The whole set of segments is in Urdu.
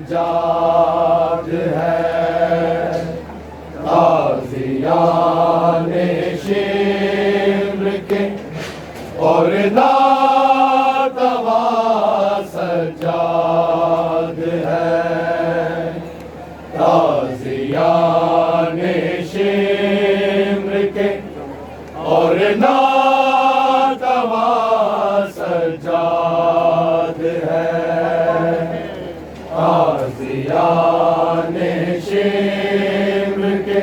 سجاد ہے، غازیان شمر کے اور ناتواں سجاد ہے، غازیان شمر کے اور ناتواں سجاد ہے، غازیان شمر کے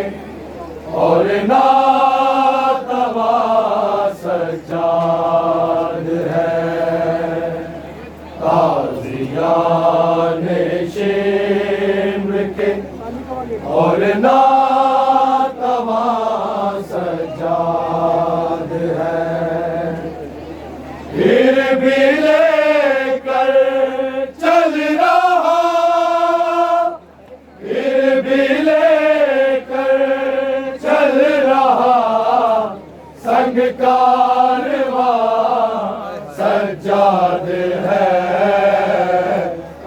اور ناتواں سجاد ہے، غازیان شمر کے اور ناتواں سجاد ہے، پھر بھی لے کر چل رہا، پھر بھی لے کر چل رہا سنگ کارواں سجاد ہے،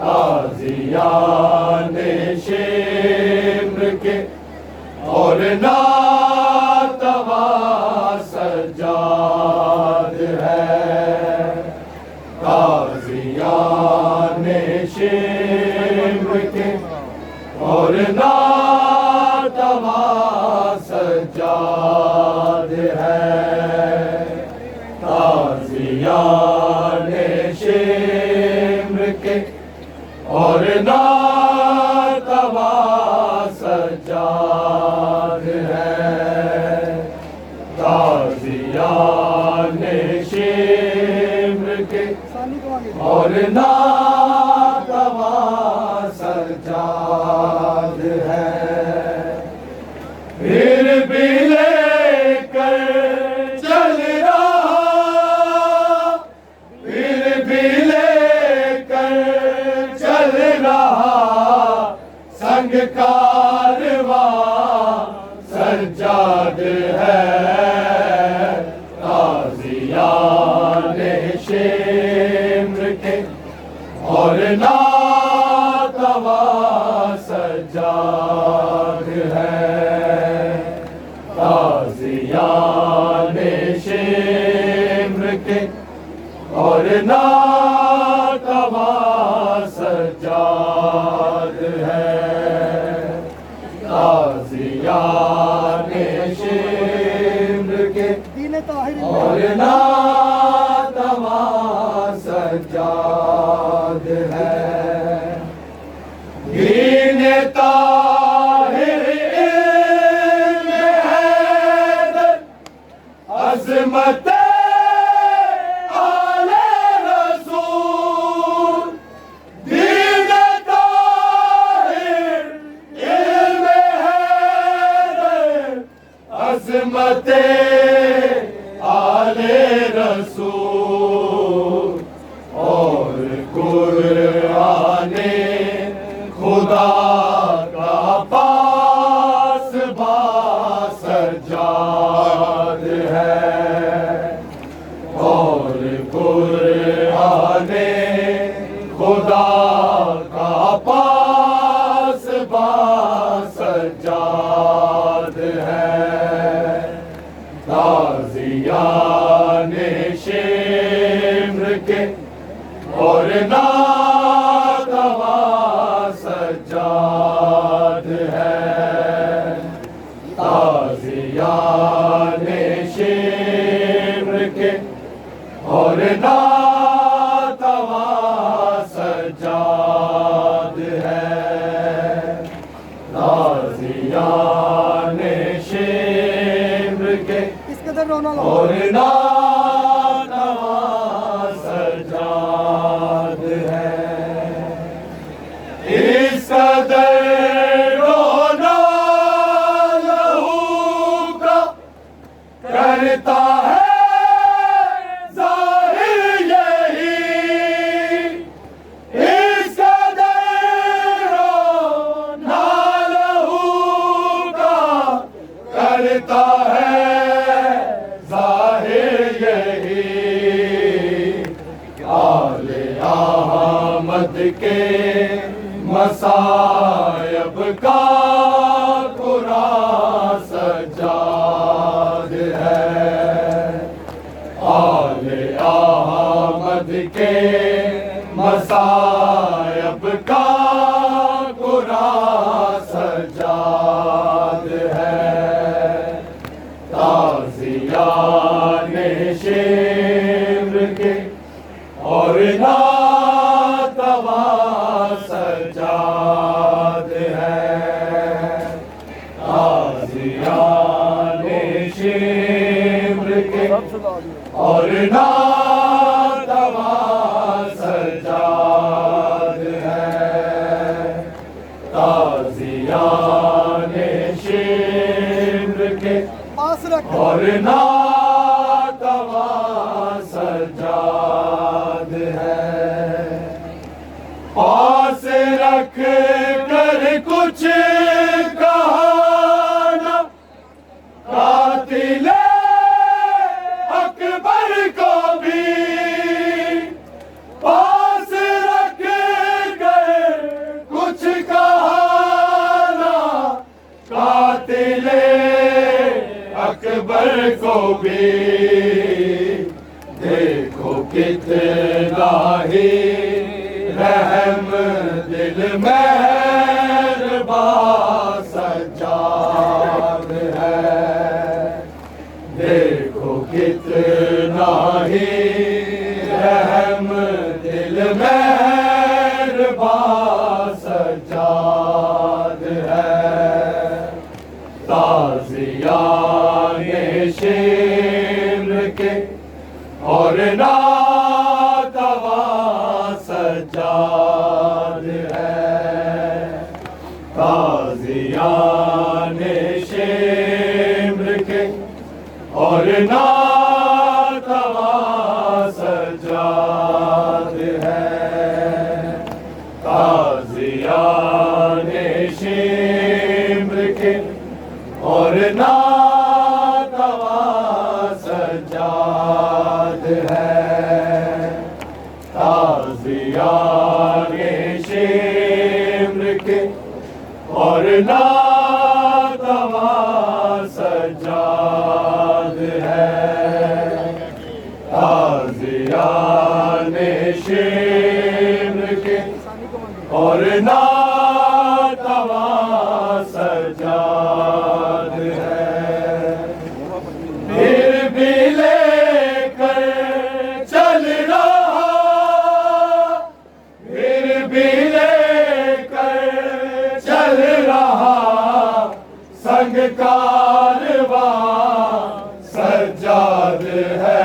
غازیان شمر کے اور ناتواں سجاد ہے، غازیان شمر کے اور ناتواں سجاد ہے، غازیان شمر کے اور ناتواں سجاد ہے، غازیان شمر کے اور ناتواں سجاد ہے، پھر بھی لے کر چل رہا، پھر بھی لے کر چل رہا سنگ کارواں سجاد ہے، غازیان شمر کے اور ناتواں سجاد ہے، غازیان شمر کے اور ناتواں سجاد ہے، غازیان شمر کے اور ناتواں سجاد ہے، دین طاہر علم حیدر عظمت آل رسول، دین طاہر علم حیدر عظمت آل رسول اور قرآن خدا کا پاس با سجاد ہے، اور قرآن خدا کا پاس با سجاد ہے، غازیان شمر کے اور ناتواں سجاد ہے، غازیان شمر کے اور ناتواں سجاد ہے، غازیان شمر کے اور ناتواں سجاد ہے، اس قدر رونا لہو کا کرتا ہے ظاہر یہی، اس قدر رونا لہو کا کرتا ہے ظاہر یہی، آل احمد کے مسا اور ناتواں سجاد ہے تازیان شمر کے اور ناتواں سجاد ہے پاس رکھ کر کچھ کہانا قاتل اکبر کو بھی پاس رکھ کر کچھ کہانا قاتل اکبر کو بھی دیکھو کتنا ہی رحم دل مہربان سجاد ہے دیکھو کتنا ہی رحم دل مہربان سجاد ہے تازیان شمر کے اور ناتواں سجاد ہے تازیان شمر کے اور ناتواں سجاد ہے تازیان شمر کے اور ناتواں سجاد ہے تازیان شمر کے اور ناتواں سجاد ہے تازیان شمر کے اور ناتواں سجاد ہے پھر بھی لے کر چل رہا پھر بھی لے کر چل رہا سنگ کارواں سجاد ہے